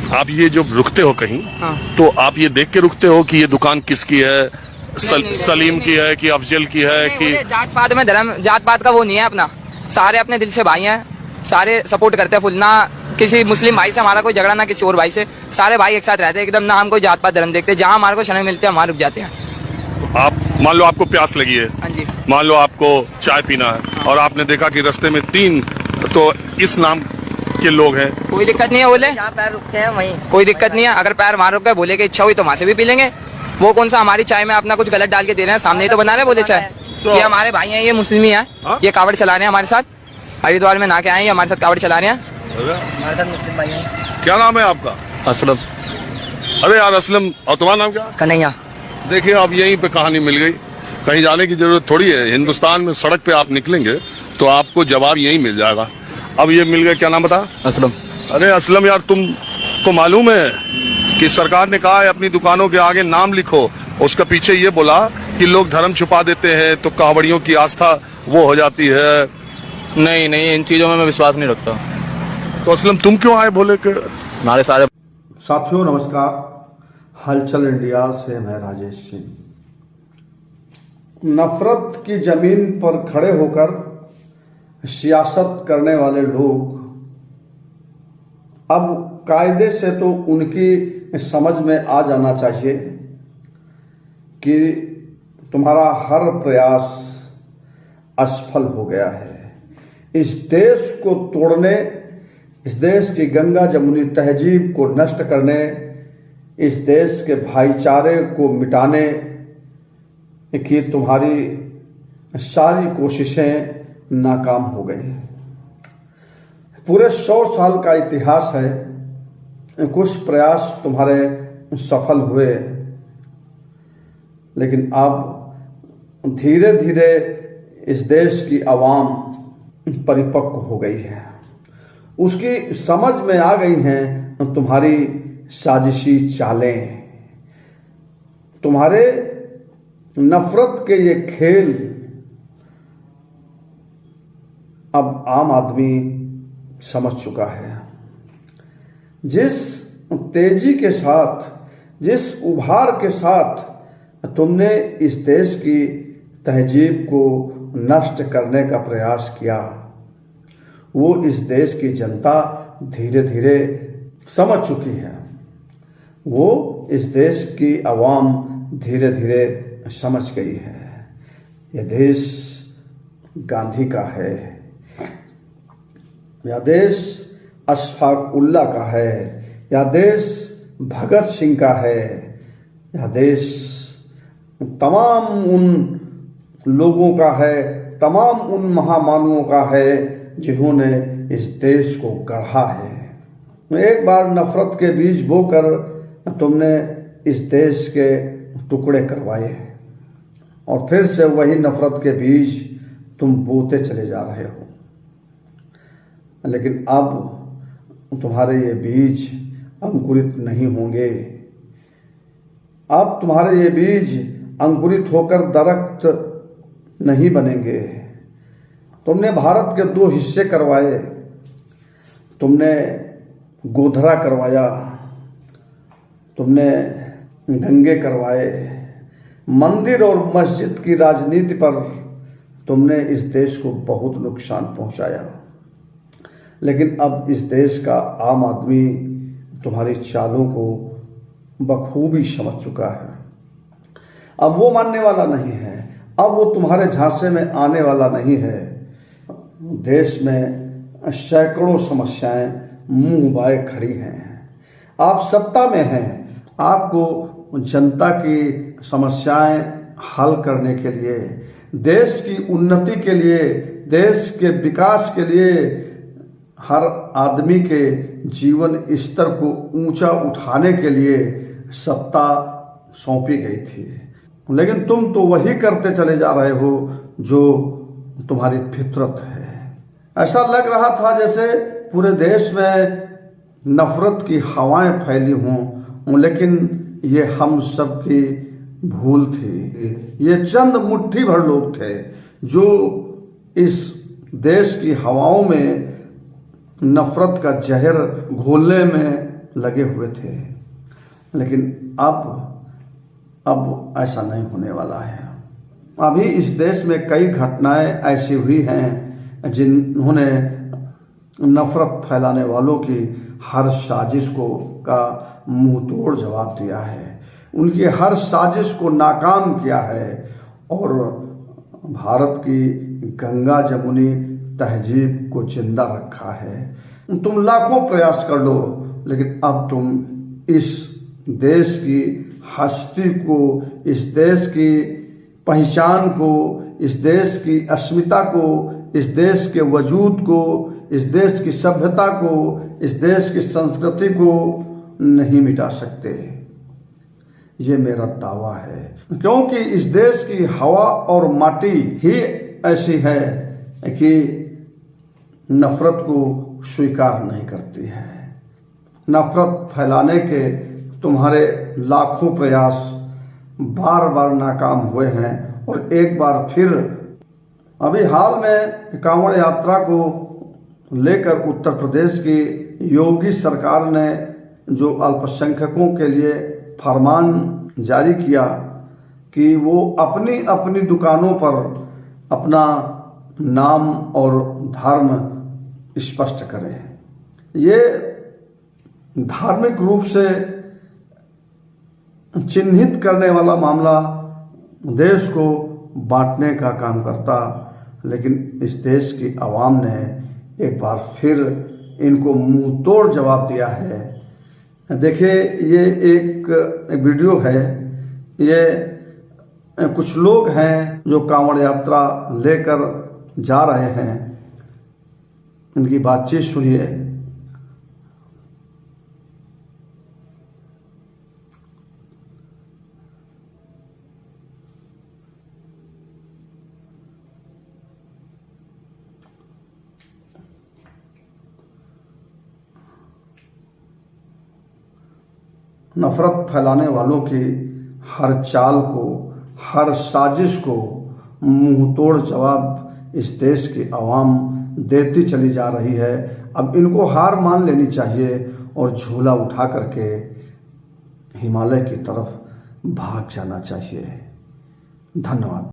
आप ये जो रुकते हो कहीं, हाँ। तो आप ये देख के रुकते हो कि ये दुकान किसकी है, नहीं, सलीम की है कि अफजल की है कि जात पात में धर्म जात पात का वो नहीं है अपना, सारे अपने दिल से भाई हैं, सारे सपोर्ट करते हैं फुल। ना किसी मुस्लिम भाई से हमारा कोई झगड़ा, ना किसी और भाई से, सारे भाई एक साथ रहते हैं एकदम। ना हम कोई जात पात धर्म देखते, जहाँ हमारे को क्षण मिलते हैं वहाँ रुक जाते हैं। आप मान लो आपको प्यास लगी है, हाँ जी, मान लो आपको चाय पीना है और आपने देखा कि रास्ते में 3 तो इस नाम के लोग हैं, कोई दिक्कत नहीं है, बोले जहाँ पैर रुकते हैं वहीं कोई दिक्कत नहीं है। अगर पैर वहाँ रुक गए, बोले की इच्छा हुई तो वहाँ से भी पी लेंगे। वो कौन सा हमारी चाय में अपना कुछ गलत डाल के दे रहे हैं, सामने ही तो बना रहे हैं बोले चाय। ये हमारे भाई हैं, ये मुस्लिम ही हैं, ये कावड़ चला रहे हैं हमारे साथ, हरिद्वार में ना के आए हैं, ये हमारे साथ कावड़ चला रहे हैं। हमारे साथ मुस्लिम भाई हैं। क्या नाम है आपका? असलम। अरे यार असलम, और तुम्हारा नाम क्या? कन्हैया। देखिए अब यहीं पे कहानी मिल गई, कहीं जाने की जरूरत थोड़ी है। हिंदुस्तान में सड़क पे आप निकलेंगे तो आपको जवाब यहीं मिल जाएगा। अब ये मिल गया, क्या नाम बता? असलम। अरे असलम यार, तुमको मालूम है कि सरकार ने कहा है अपनी दुकानों के आगे नाम लिखो, उसका पीछे ये बोला कि लोग धर्म छुपा देते हैं तो कावड़ियों की आस्था वो हो जाती है। नहीं नहीं, इन चीज़ों में मैं विश्वास नहीं रखता। तो असलम तुम क्यों आए भोले के? हमारे सारे साथियों नमस्कार, हलचल इंडिया से मैं राजेश सिंह। नफरत की जमीन पर खड़े होकर सियासत करने वाले लोग अब कायदे से तो उनकी समझ में आ जाना चाहिए कि तुम्हारा हर प्रयास असफल हो गया है। इस देश को तोड़ने, इस देश की गंगा जमुनी तहजीब को नष्ट करने, इस देश के भाईचारे को मिटाने की तुम्हारी सारी कोशिशें नाकाम हो गई। पूरे 100 साल का इतिहास है, कुछ प्रयास तुम्हारे सफल हुए, लेकिन अब धीरे धीरे इस देश की आवाम परिपक्व हो गई है, उसकी समझ में आ गई हैं तुम्हारी साजिशी चालें, तुम्हारे नफरत के ये खेल अब आम आदमी समझ चुका है। जिस तेजी के साथ, जिस उभार के साथ तुमने इस देश की तहजीब को नष्ट करने का प्रयास किया, वो इस देश की जनता धीरे धीरे समझ चुकी है। वो इस देश की आवाम धीरे धीरे समझ गई है। यह देश गांधी का है, यह देश अशफाक उल्लाह का है, यह देश भगत सिंह का है, यह देश तमाम उन लोगों का है, तमाम उन महामानवों का है जिन्होंने इस देश को गढ़ा है। एक बार नफरत के बीज बोकर तुमने इस देश के टुकड़े करवाए और फिर से वही नफरत के बीज तुम बोते चले जा रहे हो। लेकिन अब तुम्हारे ये बीज अंकुरित नहीं होंगे। अब तुम्हारे ये बीज अंकुरित होकर दरख्त नहीं बनेंगे। तुमने भारत के 2 हिस्से करवाए, तुमने गोधरा करवाया, तुमने दंगे करवाए, मंदिर और मस्जिद की राजनीति पर तुमने इस देश को बहुत नुकसान पहुंचाया। लेकिन अब इस देश का आम आदमी तुम्हारी चालों को बखूबी समझ चुका है। अब वो मानने वाला नहीं है, अब वो तुम्हारे झांसे में आने वाला नहीं है। देश में सैकड़ों समस्याएं मुंह बाए खड़ी हैं। आप सत्ता में हैं, आपको जनता की समस्याएं हल करने के लिए, देश की उन्नति के लिए, देश के विकास के लिए, हर आदमी के जीवन स्तर को ऊंचा उठाने के लिए सत्ता सौंपी गई थी। लेकिन तुम तो वही करते चले जा रहे हो जो तुम्हारी फितरत है। ऐसा लग रहा था जैसे पूरे देश में नफरत की हवाएं फैली हों, लेकिन ये हम सब की भूल थी। ये चंद मुट्ठी भर लोग थे जो इस देश की हवाओं में नफरत का जहर घोलने में लगे हुए थे, लेकिन अब ऐसा नहीं होने वाला है। अभी इस देश में कई घटनाएं ऐसी हुई हैं जिन्होंने नफरत फैलाने वालों की हर साजिश का मुंह तोड़ जवाब दिया है, उनकी हर साजिश को नाकाम किया है और भारत की गंगा जमुनी तहजीब को जिंदा रखा है। तुम लाखों प्रयास कर लो, लेकिन अब तुम इस देश की हस्ती को, इस देश की पहचान को, इस देश की अस्मिता को, इस देश के वजूद को, इस देश की सभ्यता को, इस देश की संस्कृति को नहीं मिटा सकते। ये मेरा दावा है, क्योंकि इस देश की हवा और माटी ही ऐसी है कि नफरत को स्वीकार नहीं करती है। नफरत फैलाने के तुम्हारे लाखों प्रयास बार बार नाकाम हुए हैं और एक बार फिर अभी हाल में कांवड़ यात्रा को लेकर उत्तर प्रदेश की योगी सरकार ने जो अल्पसंख्यकों के लिए फरमान जारी किया कि वो अपनी अपनी दुकानों पर अपना नाम और धर्म स्पष्ट करें। ये धार्मिक रूप से चिन्हित करने वाला मामला देश को बांटने का काम करता, लेकिन इस देश की आवाम ने एक बार फिर इनको मुंह तोड़ जवाब दिया है। देखिए, ये एक वीडियो है, ये कुछ लोग हैं जो कांवड़ यात्रा लेकर जा रहे हैं, इनकी बातचीत सुनिए। नफरत फैलाने वालों की हर चाल को, हर साजिश को मुंह तोड़ जवाब इस देश की आवाम देती चली जा रही है। अब इनको हार मान लेनी चाहिए और झोला उठा करके हिमालय की तरफ भाग जाना चाहिए। धन्यवाद।